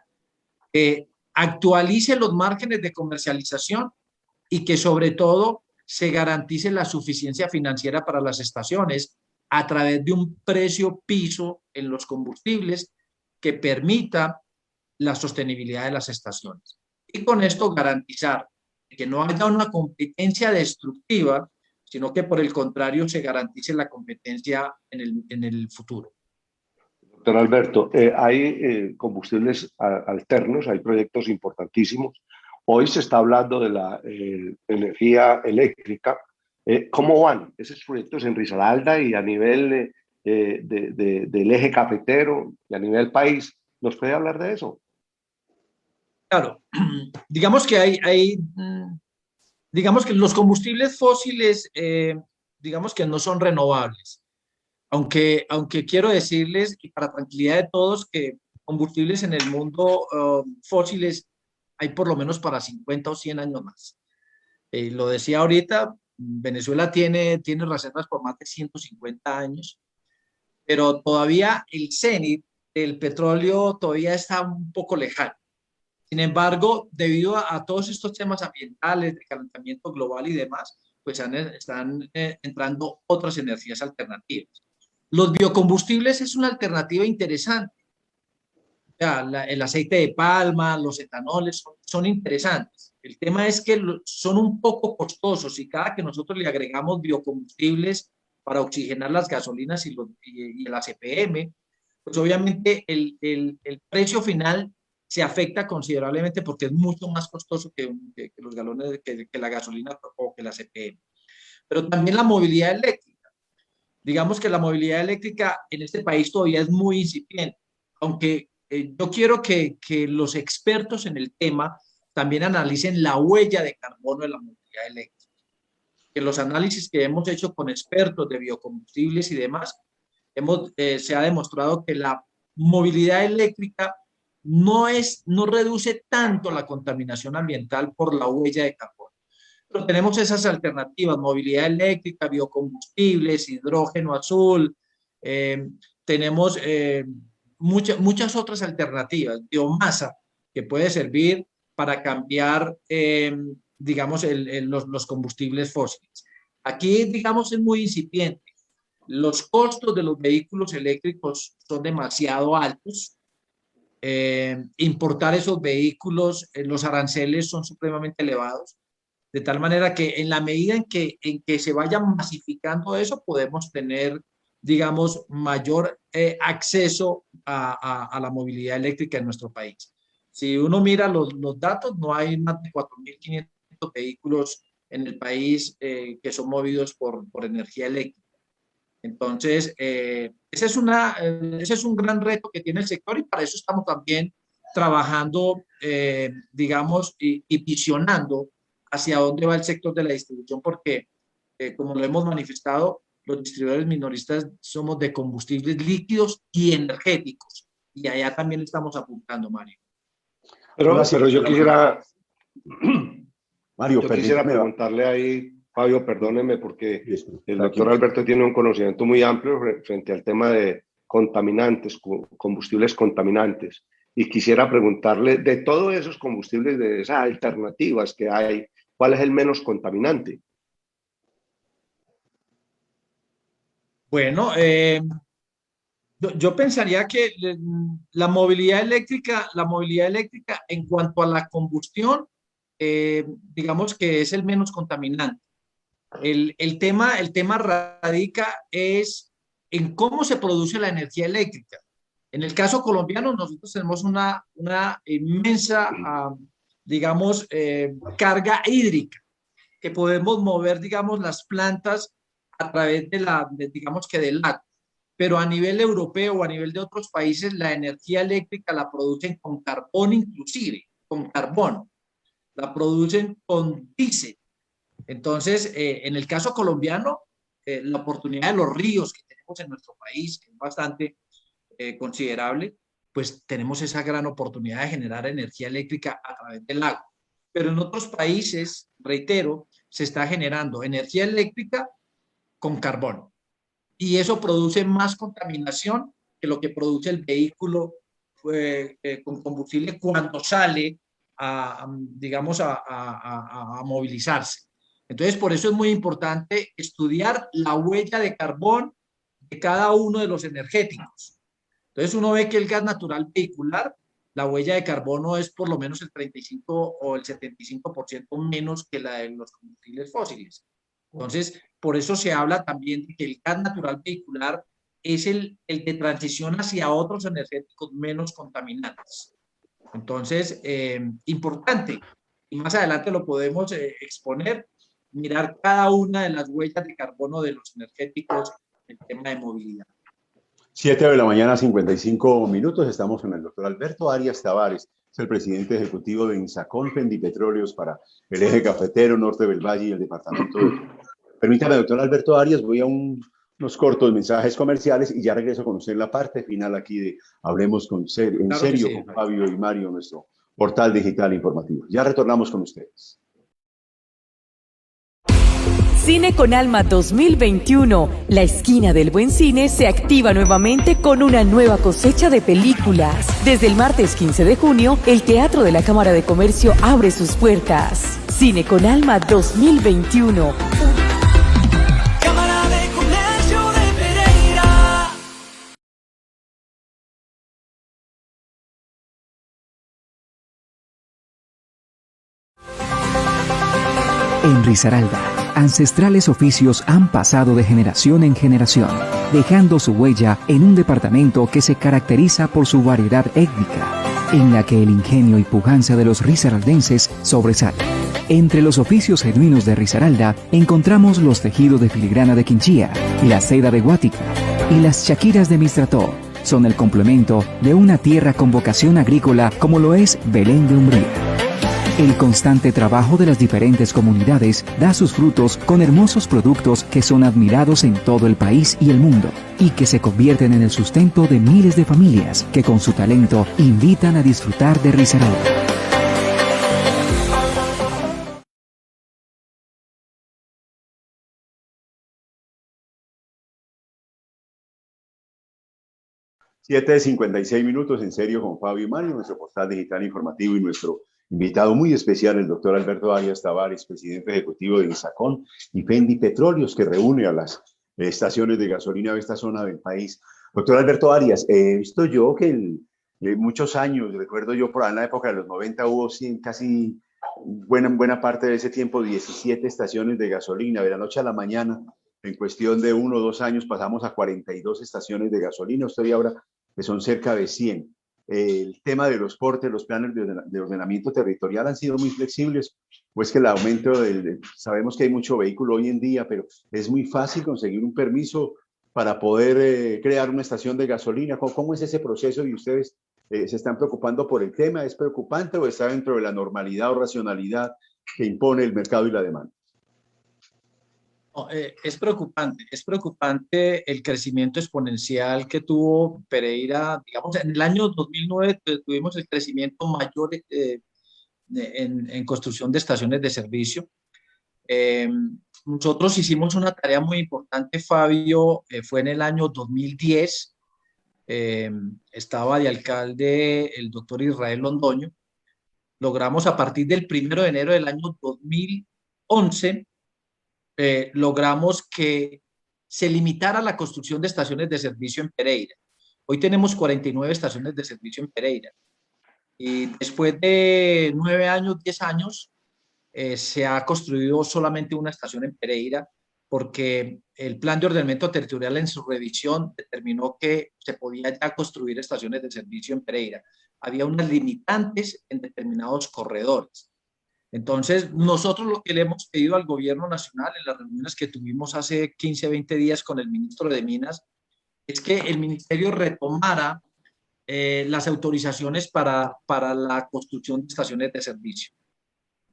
que actualice los márgenes de comercialización y que sobre todo se garantice la suficiencia financiera para las estaciones a través de un precio piso en los combustibles que permita la sostenibilidad de las estaciones. Y con esto garantizar que no haya una competencia destructiva, sino que por el contrario se garantice la competencia en el futuro. Doctor Alberto, hay combustibles alternos, hay proyectos importantísimos. Hoy se está hablando de la energía eléctrica. ¿Cómo van esos proyectos en Risaralda y a nivel del eje cafetero y a nivel país? ¿Nos puede hablar de eso? Claro, digamos que digamos que los combustibles fósiles, digamos que no son renovables. Aunque quiero decirles, y para tranquilidad de todos, que combustibles en el mundo fósiles hay por lo menos para 50 o 100 años más. Lo decía ahorita, Venezuela tiene reservas por más de 150 años, pero todavía el cenit del petróleo todavía está un poco lejano. Sin embargo, debido a todos estos temas ambientales, de calentamiento global y demás, pues están entrando otras energías alternativas. Los biocombustibles es una alternativa interesante. El aceite de palma, los etanoles son interesantes. El tema es que son un poco costosos y cada que nosotros le agregamos biocombustibles para oxigenar las gasolinas y el ACPM, pues obviamente el precio final se afecta considerablemente porque es mucho más costoso que los galones, que la gasolina o que la ACPM. Pero también la movilidad eléctrica. Digamos que la movilidad eléctrica en este país todavía es muy incipiente, aunque yo quiero que los expertos en el tema también analicen la huella de carbono de la movilidad eléctrica. Que los análisis que hemos hecho con expertos de biocombustibles y demás, se ha demostrado que la movilidad eléctrica no reduce tanto la contaminación ambiental por la huella de carbono. Pero tenemos esas alternativas, movilidad eléctrica, biocombustibles, hidrógeno azul, tenemos muchas otras alternativas, biomasa, que puede servir para cambiar, digamos, los combustibles fósiles. Aquí, digamos, es muy incipiente. Los costos de los vehículos eléctricos son demasiado altos. Importar esos vehículos, los aranceles son supremamente elevados, de tal manera que en la medida en que se vaya masificando eso, podemos tener, digamos, mayor acceso a la movilidad eléctrica en nuestro país. Si uno mira los datos, no hay más de 4.500 vehículos en el país que son movidos por energía eléctrica. Entonces, ese es un gran reto que tiene el sector y para eso estamos también trabajando, digamos, y visionando hacia dónde va el sector de la distribución, porque, como lo hemos manifestado, los distribuidores minoristas somos de combustibles líquidos y energéticos, y allá también estamos apuntando, Mario. Pero yo quisiera, Mario, yo quisiera preguntarle ahí, Fabio, perdóneme, porque el doctor Alberto tiene un conocimiento muy amplio frente al tema de contaminantes, combustibles contaminantes, y quisiera preguntarle, de todos esos combustibles, de esas alternativas que hay, ¿cuál es el menos contaminante? Bueno, yo pensaría que la movilidad eléctrica en cuanto a la combustión, digamos que es el menos contaminante. El tema radica es en cómo se produce la energía eléctrica. En el caso colombiano, nosotros tenemos una inmensa, digamos, carga hídrica, que podemos mover, digamos, las plantas a través digamos que del lago. Pero a nivel europeo o a nivel de otros países, la energía eléctrica la producen con carbón inclusive, con carbón. La producen con diésel. Entonces, en el caso colombiano, la oportunidad de los ríos que tenemos en nuestro país, que es bastante considerable, pues tenemos esa gran oportunidad de generar energía eléctrica a través del lago. Pero en otros países, reitero, se está generando energía eléctrica con carbón. Y eso produce más contaminación que lo que produce el vehículo con combustible cuando sale digamos, a movilizarse. Entonces, por eso es muy importante estudiar la huella de carbón de cada uno de los energéticos. Entonces, uno ve que el gas natural vehicular, la huella de carbono es por lo menos el 35 o el 75% menos que la de los combustibles fósiles. Entonces, por eso se habla también de que el gas natural vehicular es el de transición hacia otros energéticos menos contaminantes. Entonces, importante, y más adelante lo podemos exponer, mirar cada una de las huellas de carbono de los energéticos en tema de movilidad. 7 de la mañana, 55 minutos. Estamos con el doctor Alberto Arias Tavares, es el presidente ejecutivo de INSACON Pendipetróleos para el eje cafetero, norte del Valle y el departamento de... Permítame, doctor Alberto Arias, voy a unos cortos mensajes comerciales y ya regreso con usted en la parte final aquí de Hablemos en serio, con Fabio y Mario, nuestro portal digital informativo. Ya retornamos con ustedes. Cine con Alma 2021. La esquina del buen cine se activa nuevamente con una nueva cosecha de películas. Desde el martes 15 de junio, el Teatro de la Cámara de Comercio abre sus puertas. Cine con Alma 2021. Risaralda, ancestrales oficios han pasado de generación en generación, dejando su huella en un departamento que se caracteriza por su variedad étnica, en la que el ingenio y pujanza de los risaraldenses sobresale. Entre los oficios genuinos de Risaralda encontramos los tejidos de filigrana de Quinchía, la seda de Guática y las chaquiras de Mistrató. Son el complemento de una tierra con vocación agrícola como lo es Belén de Umbría. El constante trabajo de las diferentes comunidades da sus frutos con hermosos productos que son admirados en todo el país y el mundo y que se convierten en el sustento de miles de familias que con su talento invitan a disfrutar de Risaralda. Siete de 56 minutos, en serio, con Fabio y Mario, nuestro portal digital informativo, y nuestro invitado muy especial, el doctor Alberto Arias Tavares, presidente ejecutivo de INSACON y Fendi Petróleos, que reúne a las estaciones de gasolina de esta zona del país. Doctor Alberto Arias, he visto yo que muchos años, recuerdo yo por ahí en la época de los 90 hubo casi buena parte de ese tiempo 17 estaciones de gasolina, de la noche a la mañana. En cuestión de 1 o 2 años pasamos a 42 estaciones de gasolina. Usted ahora que son cerca de 100. El tema de los portes, los planes de ordenamiento territorial han sido muy flexibles, pues que el aumento sabemos que hay mucho vehículo hoy en día, pero es muy fácil conseguir un permiso para poder crear una estación de gasolina. ¿Cómo es ese proceso? Y ustedes se están preocupando por el tema. ¿Es preocupante o está dentro de la normalidad o racionalidad que impone el mercado y la demanda? No, es preocupante el crecimiento exponencial que tuvo Pereira. Digamos, en el año 2009 tuvimos el crecimiento mayor en construcción de estaciones de servicio. Nosotros hicimos una tarea muy importante, Fabio, fue en el año 2010, estaba de alcalde el doctor Israel Londoño. Logramos a partir del 1 de enero del año 2011, logramos que se limitara la construcción de estaciones de servicio en Pereira. Hoy tenemos 49 estaciones de servicio en Pereira. Y después de 9 años, 10 años, se ha construido solamente una estación en Pereira porque el plan de ordenamiento territorial en su revisión determinó que se podía ya construir estaciones de servicio en Pereira. Había unas limitantes en determinados corredores. Entonces, nosotros lo que le hemos pedido al gobierno nacional en las reuniones que tuvimos hace 15, 20 días con el ministro de Minas, es que el ministerio retomara las autorizaciones para la construcción de estaciones de servicio.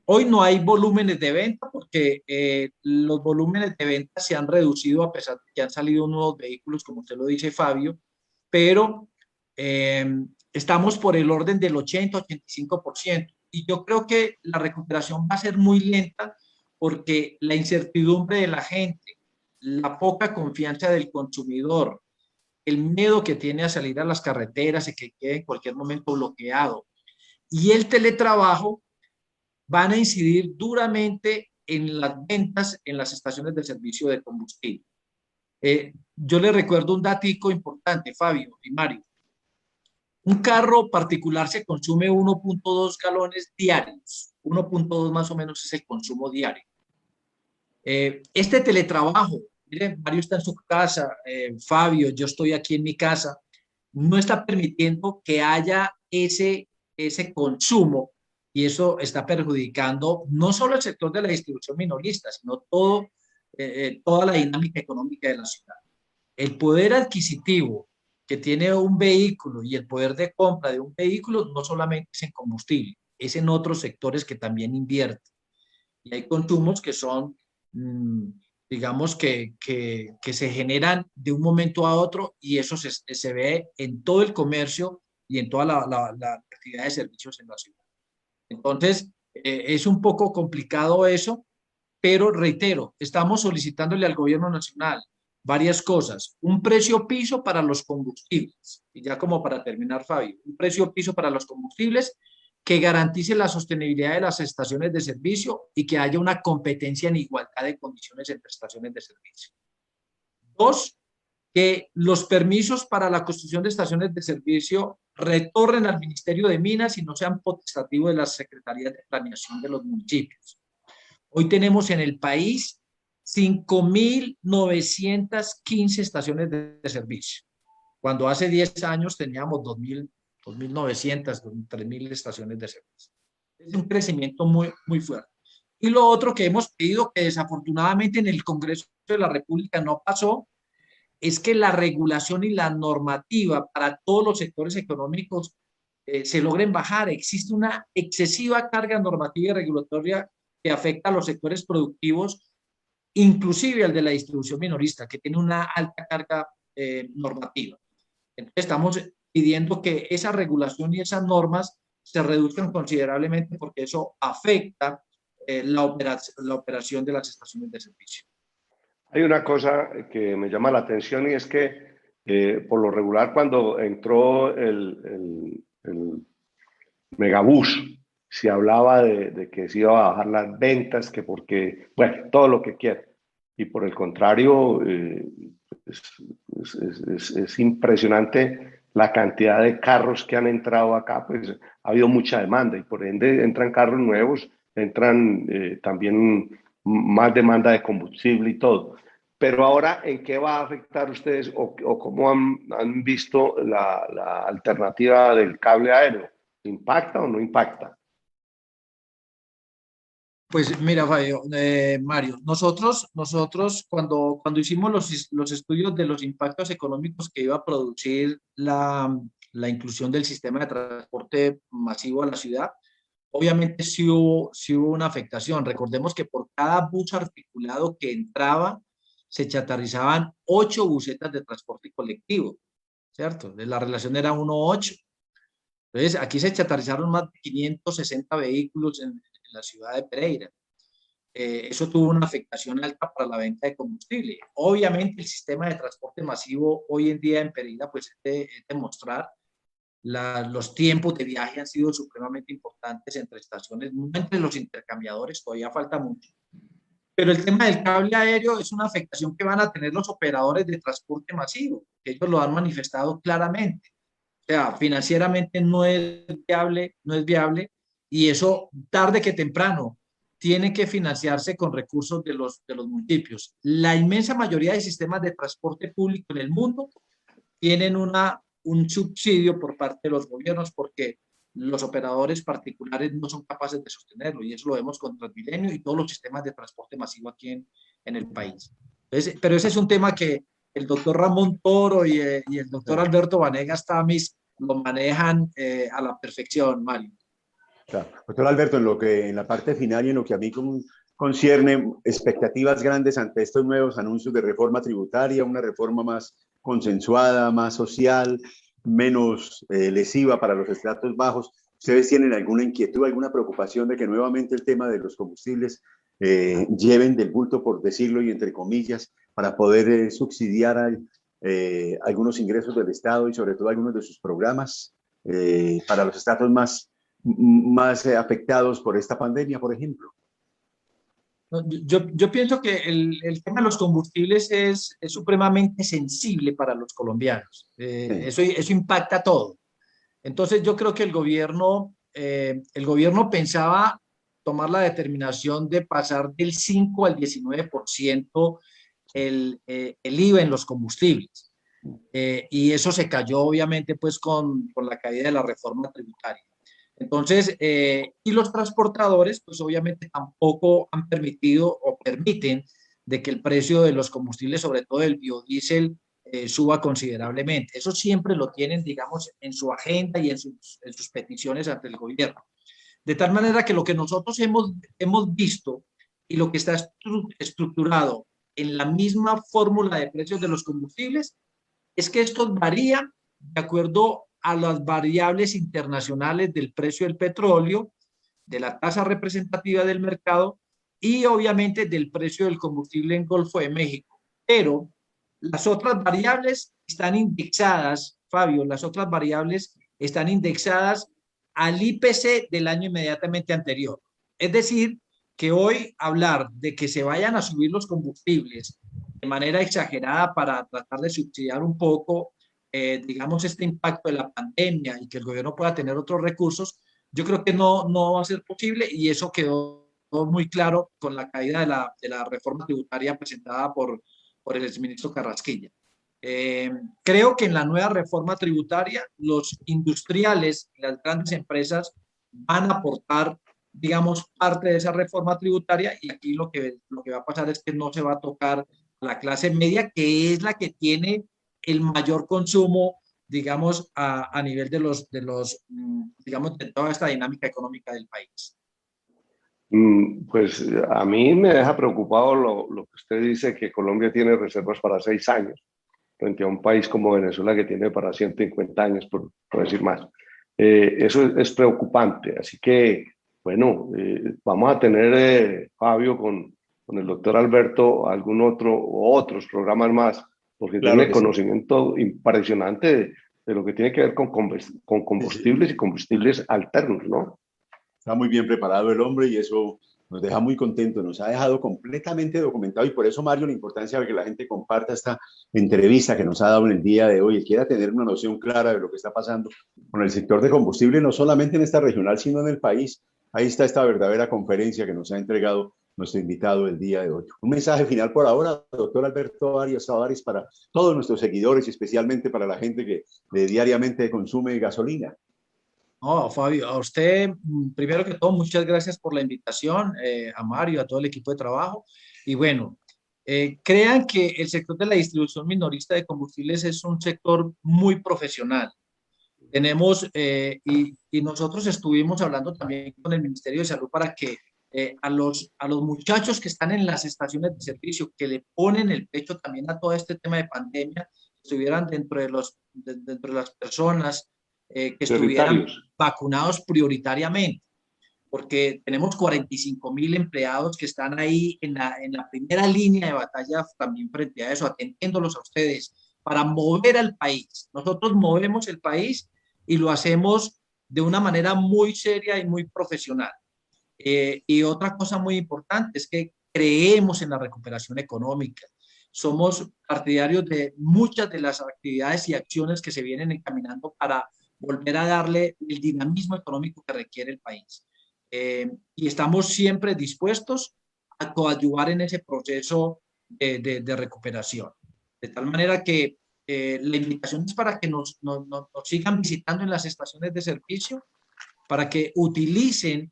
Hoy no hay volúmenes de venta porque los volúmenes de venta se han reducido a pesar de que han salido nuevos vehículos, como usted lo dice, Fabio, pero estamos por el orden del 80-85%. Y yo creo que la recuperación va a ser muy lenta porque la incertidumbre de la gente, la poca confianza del consumidor, el miedo que tiene a salir a las carreteras y que quede en cualquier momento bloqueado, y el teletrabajo van a incidir duramente en las ventas en las estaciones de servicio de combustible. Yo le recuerdo un datico importante, Fabio y Mario. Un carro particular se consume 1.2 galones diarios. 1.2 más o menos es el consumo diario. Este teletrabajo, miren, Mario está en su casa, Fabio, yo estoy aquí en mi casa, no está permitiendo que haya ese consumo, y eso está perjudicando no solo el sector de la distribución minorista, sino toda la dinámica económica de la ciudad. El poder adquisitivo que tiene un vehículo y el poder de compra de un vehículo no solamente es en combustible, es en otros sectores que también invierten. Y hay consumos que son, digamos, que se generan de un momento a otro, y eso se ve en todo el comercio y en toda la actividad de servicios en la ciudad. Entonces, es un poco complicado eso, pero reitero, estamos solicitándole al gobierno nacional varias cosas. Un precio piso para los combustibles, y ya como para terminar, Fabio, un precio piso para los combustibles que garantice la sostenibilidad de las estaciones de servicio y que haya una competencia en igualdad de condiciones entre estaciones de servicio. 2, que los permisos para la construcción de estaciones de servicio retornen al Ministerio de Minas y no sean potestativos de las secretarías de planeación de los municipios. Hoy tenemos en el país 5.915 estaciones de servicio, cuando hace 10 años teníamos 2.900, 3.000 estaciones de servicio. Es un crecimiento muy, muy fuerte. Y lo otro que hemos pedido, que desafortunadamente en el Congreso de la República no pasó, es que la regulación y la normativa para todos los sectores económicos se logren bajar. Existe una excesiva carga normativa y regulatoria que afecta a los sectores productivos, inclusive al de la distribución minorista, que tiene una alta carga normativa. Entonces estamos pidiendo que esa regulación y esas normas se reduzcan considerablemente porque eso afecta la operación de las estaciones de servicio. Hay una cosa que me llama la atención y es que por lo regular cuando entró el megabús se hablaba de que se iba a bajar las ventas, que porque, bueno, todo lo que quiera. Y por el contrario, es impresionante la cantidad de carros que han entrado acá, pues ha habido mucha demanda y por ende entran carros nuevos, entran también más demanda de combustible y todo. Pero ahora, ¿en qué va a afectar ustedes o cómo han visto la alternativa del cable aéreo? ¿Impacta o no impacta? Pues mira, Fabio, Mario, nosotros cuando hicimos los estudios de los impactos económicos que iba a producir la inclusión del sistema de transporte masivo a la ciudad, obviamente sí hubo una afectación. Recordemos que por cada bus articulado que entraba, se chatarrizaban 8 busetas de transporte colectivo, ¿cierto? La relación era 1:8. Entonces, aquí se chatarrizaron más de 560 vehículos en la ciudad de Pereira. Eso tuvo una afectación alta para la venta de combustible. Obviamente, el sistema de transporte masivo hoy en día en Pereira, pues es demostrar los tiempos de viaje han sido supremamente importantes entre estaciones, no entre los intercambiadores, todavía falta mucho. Pero el tema del cable aéreo es una afectación que van a tener los operadores de transporte masivo, que ellos lo han manifestado claramente. O sea, financieramente no es viable y eso tarde que temprano tiene que financiarse con recursos de los municipios. La inmensa mayoría de sistemas de transporte público en el mundo tienen un subsidio por parte de los gobiernos porque los operadores particulares no son capaces de sostenerlo y eso lo vemos con Transmilenio y todos los sistemas de transporte masivo aquí en el país. Entonces, pero ese es un tema que el doctor Ramón Toro y el doctor Alberto Vanegas Tamis lo manejan a la perfección, Mario. Claro. Doctor Alberto, en la parte final y en lo que a mí concierne, expectativas grandes ante estos nuevos anuncios de reforma tributaria, una reforma más consensuada, más social, menos lesiva para los estratos bajos. ¿Ustedes tienen alguna inquietud, alguna preocupación de que nuevamente el tema de los combustibles lleven del bulto, por decirlo y entre comillas, para poder subsidiar algunos ingresos del Estado y sobre todo algunos de sus programas para los estratos más afectados por esta pandemia, por ejemplo? Yo pienso que el tema de los combustibles es supremamente sensible para los colombianos. Sí. Eso impacta todo. Entonces yo creo que el gobierno pensaba tomar la determinación de pasar del 5 al 19% el IVA en los combustibles. Y eso se cayó obviamente pues con la caída de la reforma tributaria. Entonces, y los transportadores, pues obviamente tampoco han permitido o permiten de que el precio de los combustibles, sobre todo el biodiesel, suba considerablemente. Eso siempre lo tienen, digamos, en su agenda y en sus peticiones ante el gobierno. De tal manera que lo que nosotros hemos visto y lo que está estructurado en la misma fórmula de precios de los combustibles es que estos varían de acuerdo a las variables internacionales del precio del petróleo, de la tasa representativa del mercado y obviamente del precio del combustible en Golfo de México. Pero las otras variables están indexadas, Fabio, las otras variables están indexadas al IPC del año inmediatamente anterior. Es decir, que hoy hablar de que se vayan a subir los combustibles de manera exagerada para tratar de subsidiar un poco digamos, este impacto de la pandemia y que el gobierno pueda tener otros recursos, yo creo que no va a ser posible y eso quedó quedó muy claro con la caída de la reforma tributaria presentada por el exministro Carrasquilla. Creo que en la nueva reforma tributaria los industriales y las grandes empresas van a aportar, digamos, parte de esa reforma tributaria, y aquí lo que va a pasar es que no se va a tocar a la clase media, que es la que tiene el mayor consumo, digamos, a nivel digamos, de toda esta dinámica económica del país. Pues a mí me deja preocupado lo que usted dice, que Colombia tiene reservas para 6 años, frente a un país como Venezuela que tiene para 150 años, por decir más. Eso es preocupante. Así que, bueno, vamos a tener, Fabio, con el doctor Alberto, algún otro o otros programas más, porque Claro tiene que sí. conocimiento impresionante de lo que tiene que ver con combustibles y combustibles alternos, ¿no? Está muy bien preparado el hombre y eso nos deja muy contentos, nos ha dejado completamente documentado, y por eso, Mario, la importancia de que la gente comparta esta entrevista que nos ha dado en el día de hoy y quiera tener una noción clara de lo que está pasando con el sector de combustible, no solamente en esta regional, sino en el país. Ahí está esta verdadera conferencia que nos ha entregado nuestro invitado el día de hoy. Un mensaje final por ahora, doctor Alberto Arias Tavares, para todos nuestros seguidores y especialmente para la gente que diariamente consume gasolina. No, Fabio, a usted, primero que todo, muchas gracias por la invitación, a Mario, a todo el equipo de trabajo. Y bueno, crean que el sector de la distribución minorista de combustibles es un sector muy profesional. Tenemos, y nosotros estuvimos hablando también con el Ministerio de Salud para que a los muchachos que están en las estaciones de servicio, que le ponen el pecho también a todo este tema de pandemia, estuvieran dentro de las personas que estuvieran vacunados prioritariamente, porque tenemos 45.000 empleados que están ahí en la primera línea de batalla también frente a eso, atendiéndolos a ustedes para mover al país. Nosotros movemos el país y lo hacemos de una manera muy seria y muy profesional. Y otra cosa muy importante es que creemos en la recuperación económica. Somos partidarios de muchas de las actividades y acciones que se vienen encaminando para volver a darle el dinamismo económico que requiere el país. Y estamos siempre dispuestos a coadyuvar en ese proceso de recuperación. De tal manera que la invitación es para que nos sigan visitando en las estaciones de servicio, para que utilicen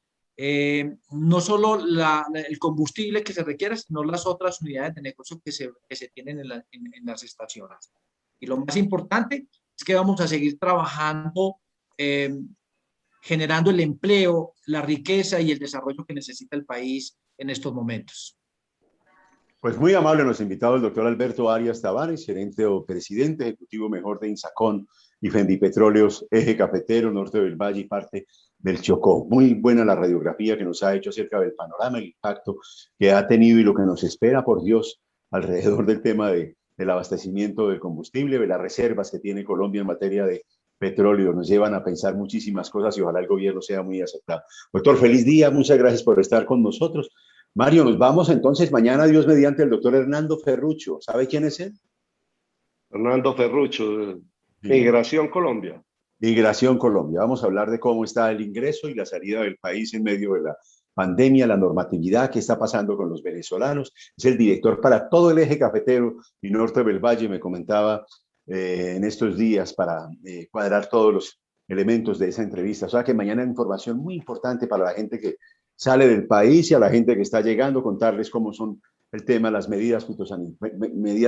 no solo el combustible que se requiere, sino las otras unidades de negocio que se tienen en las estaciones. Y lo más importante es que vamos a seguir trabajando, generando el empleo, la riqueza y el desarrollo que necesita el país en estos momentos. Pues muy amable nos ha invitado el doctor Alberto Arias Tavares, gerente o presidente ejecutivo mejor de Insacon y Fendipetróleos, eje cafetero, norte del Valle y parte del Chocó. Muy buena la radiografía que nos ha hecho acerca del panorama, el impacto que ha tenido y lo que nos espera, por Dios, alrededor del tema del abastecimiento del combustible, de las reservas que tiene Colombia en materia de petróleo. Nos llevan a pensar muchísimas cosas y ojalá el gobierno sea muy aceptado. Doctor, feliz día, muchas gracias por estar con nosotros. Mario, nos vamos entonces mañana, Dios mediante, el doctor Hernando Ferrucho. ¿Sabe quién es él? Hernando Ferrucho, Migración Colombia. Migración Colombia. Vamos a hablar de cómo está el ingreso y la salida del país en medio de la pandemia, la normatividad que está pasando con los venezolanos. Es el director para todo el eje cafetero y norte del Valle, me comentaba en estos días para cuadrar todos los elementos de esa entrevista. O sea que mañana hay información muy importante para la gente que sale del país y a la gente que está llegando, contarles cómo son el tema, las medidas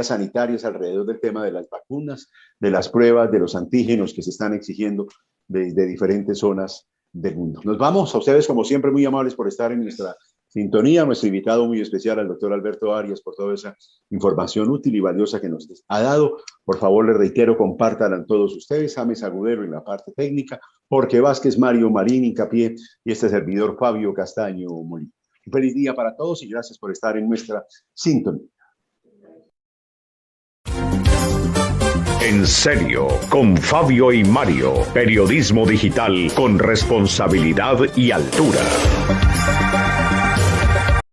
sanitarias alrededor del tema de las vacunas, de las pruebas, de los antígenos que se están exigiendo de diferentes zonas del mundo. Nos vamos, a ustedes como siempre muy amables por estar en nuestra sintonía, nuestro invitado muy especial, al doctor Alberto Arias, por toda esa información útil y valiosa que nos ha dado. Por favor, les reitero, compártanla a todos ustedes, James Agudero en la parte técnica, Jorge Vázquez, Mario Marín, Hincapié y este servidor Fabio Castaño Molina. Un feliz día para todos y gracias por estar en nuestra sintonía. En serio, con Fabio y Mario, periodismo digital con responsabilidad y altura.